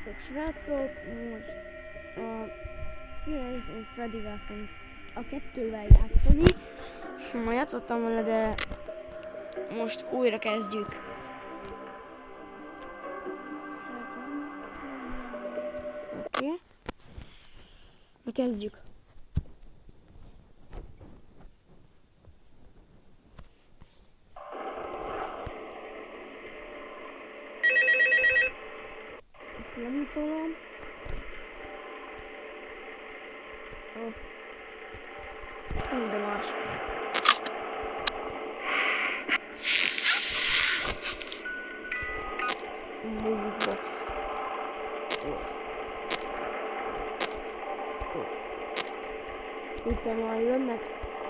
Sziasztok srácok, most a Five Freddyvel fogunk a kettővel játszani. Ma játszottam vele, de most újra kezdjük. Oké. Kezdjük. Ezt lemutolom. De más. Music box. Itt már jönnek,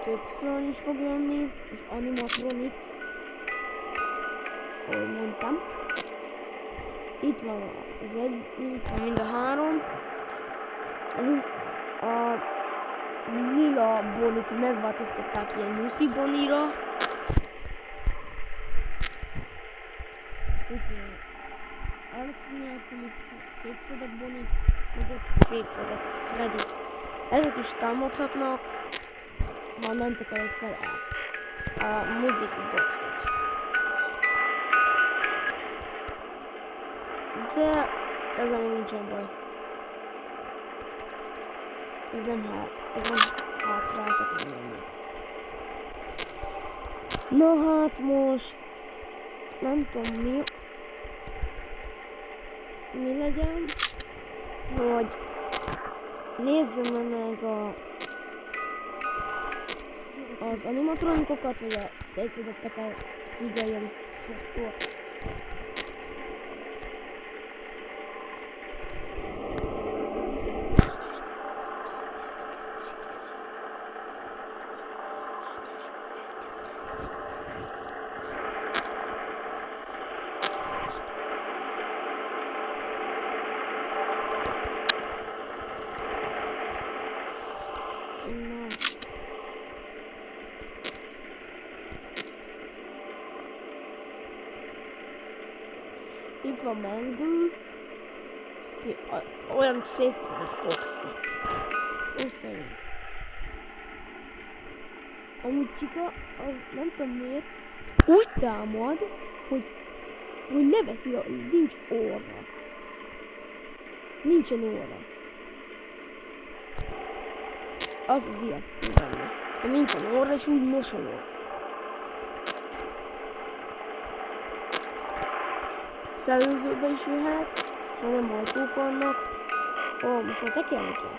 többször is fog jönni, és animatronik, ahogy mondtam. Itt van az egy, itt van mind a három. A lila Bonit megváltoztatták ilyen Nyuszi Bonira. Itt van arc nélküli szétszedett Boni, meg ott szétszedett Freddy. Ezek is támadhatnak, ha nem tekerek fel ezt, a Music Boxot. De ezzel még nincsen baj. Ez nem hátráltat mindent. Na hát most nem tudom mi legyen, hogy nézzem meg az animatronikokat, vagy a szétszedetteket, figyeljem sokszor. Itt van Mango, olyan szétszedett Foxy. Szó szerint. Amúgy Csika, az nem tudom miért, úgy támad, hogy leveszi, nincs orra. Nincsen orra. Az az ijesztő benne. Hogy nincsen orra, és úgy mosolyog. Szellőzőbe is jöhet, és nem ajtók vannak. Most már tekerni kell.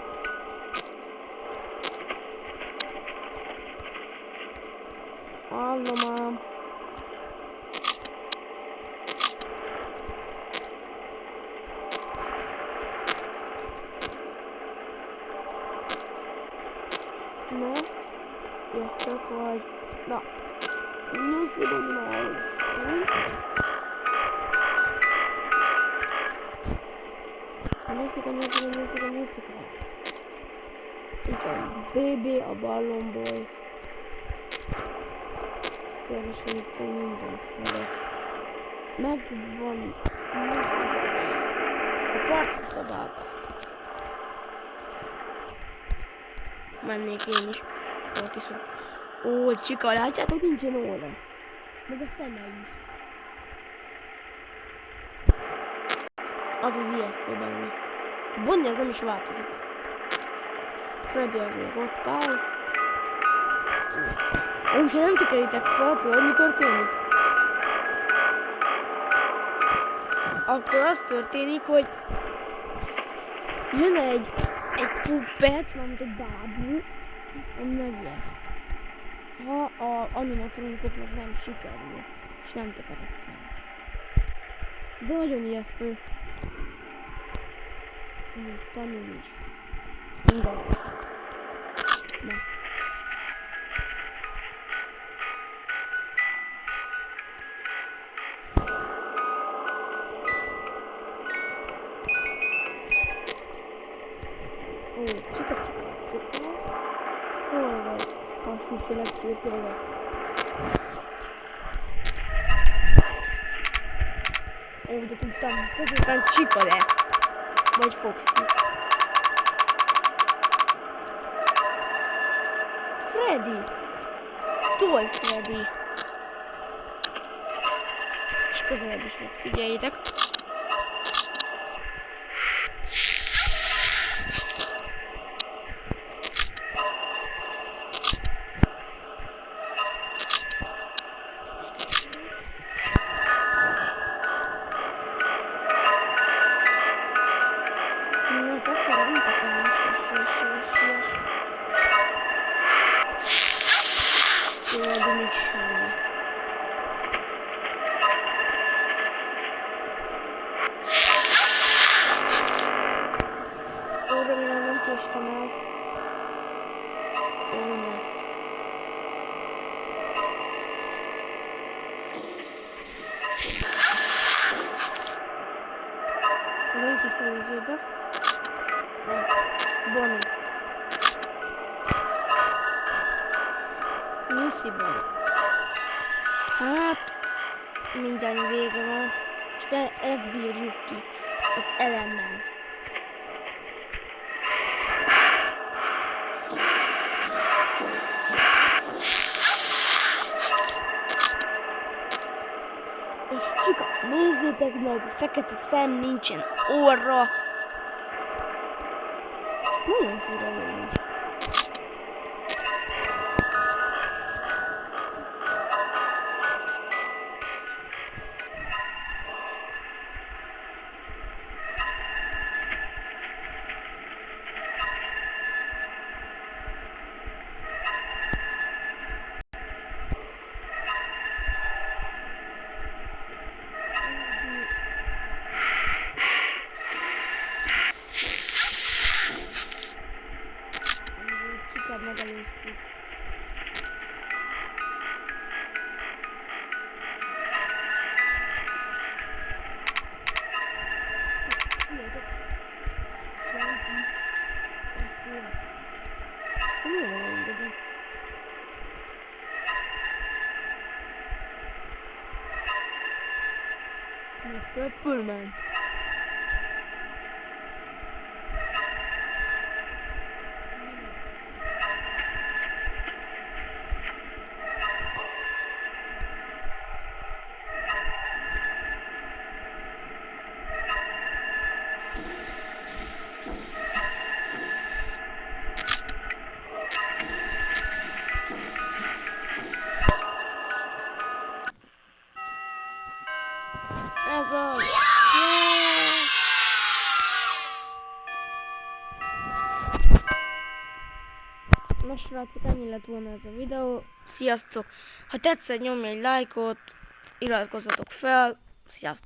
Hallom ám. No, jöttök vagy. Na, nyúszidom már. Nyúszika. Itt a BB, a ballonboy. Keresünk itt mindenféle. Megvan Nyúszika. A parti szobába. Mennék én is. Parti szobába. Ó, Csika, látjátok, nincsen óra. Meg a szeme is. Az az ijesztő benne. Bonnie az nem is változik. Freddy az még ott áll. Hogyha nem tekeritek fel, tudod mi történik? Akkor az történik, hogy jön egy puppet, valamint egy bábú, ami megijeszt. Ha a animatronikoknak nem sikerül, és nem tekered fel. De nagyon ijesztő. Tanulni is. Minden. Na. Ó, Csika. Hol vagy? A süsselegtőtőleg. Ó, de tudtam, közben Csika lesz. Vagy Foxy. Freddy. Toy Freddy. És közelebb is volt, figyeljétek. Remélem nem késtem el. Nem kis előzőbe. Bonnie. Lucy Bonnie. Hát, mindjárt vége van. Csak ezt bírjuk ki. Az elemmel. És csika, nézzétek meg, fekete szem nincsen orra. Nagyon fura nincs. Megelőztük. Purple-man. Ez az! Nos srácok, ennyi lett volna ez a videó. Sziasztok! Ha tetszett, nyomj egy lájkot, iratkozzatok fel. Sziasztok!